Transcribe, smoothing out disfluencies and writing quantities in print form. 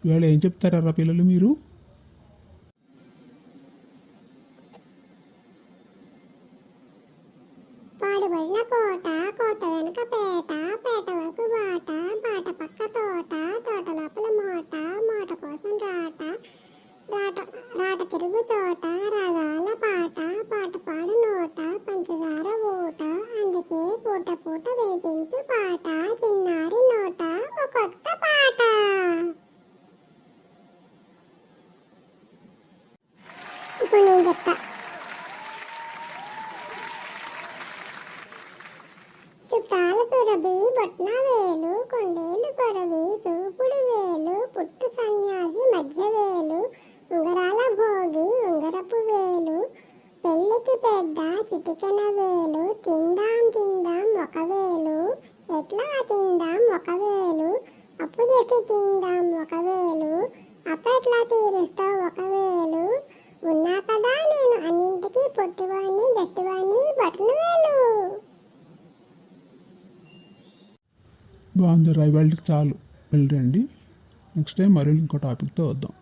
ఇవాళ ఏం చెప్తారా పిల్లలు మీరు? పాడుబడిన కోట, కోట వెనుక పేట, పేట వరకు బాట, బాట పక్క తోట, తోట లోపల మోట, మోట కోసం రాట, రాట రాట తిరుగు చోట, రాగాల పాట, పాట పాడు నోట, పంచదార ఊట, అందుకే పూట పూట వేపించు పాట, చిన్నారి నోట ఒక కొత్త పాట. ఇప్పుడు నేను చెప్తా. చుట్టాల సురభి బొట్న వేలు, కొండేలు కొరవి చూపుడు వేలు, పుట్టు సన్యాసి మధ్య వేలు, ఉంగరాల భోగి ఉంగరపు వేలు, పెళ్ళికి పెద్ద చిటికెన వేలు, తిందాం తిందాం ఒక వేలు, ఎట్లా తిందాం ఒక వేలు, అప్పు చేసి తిందాం ఒక వేలు, అప్పెట్లా తీరుస్తావు ఒక వేలు, ఉన్నా కదా నేను అన్నింటికి పొట్టువాణ్ణి గట్టివాణ్ణి బటన్ వేలు. బాగుంది రా, ఇవాళకి చాలు, వెళ్ళండి. నెక్స్ట్ టైం మరో ఇంకో టాపిక్తో వద్దాం.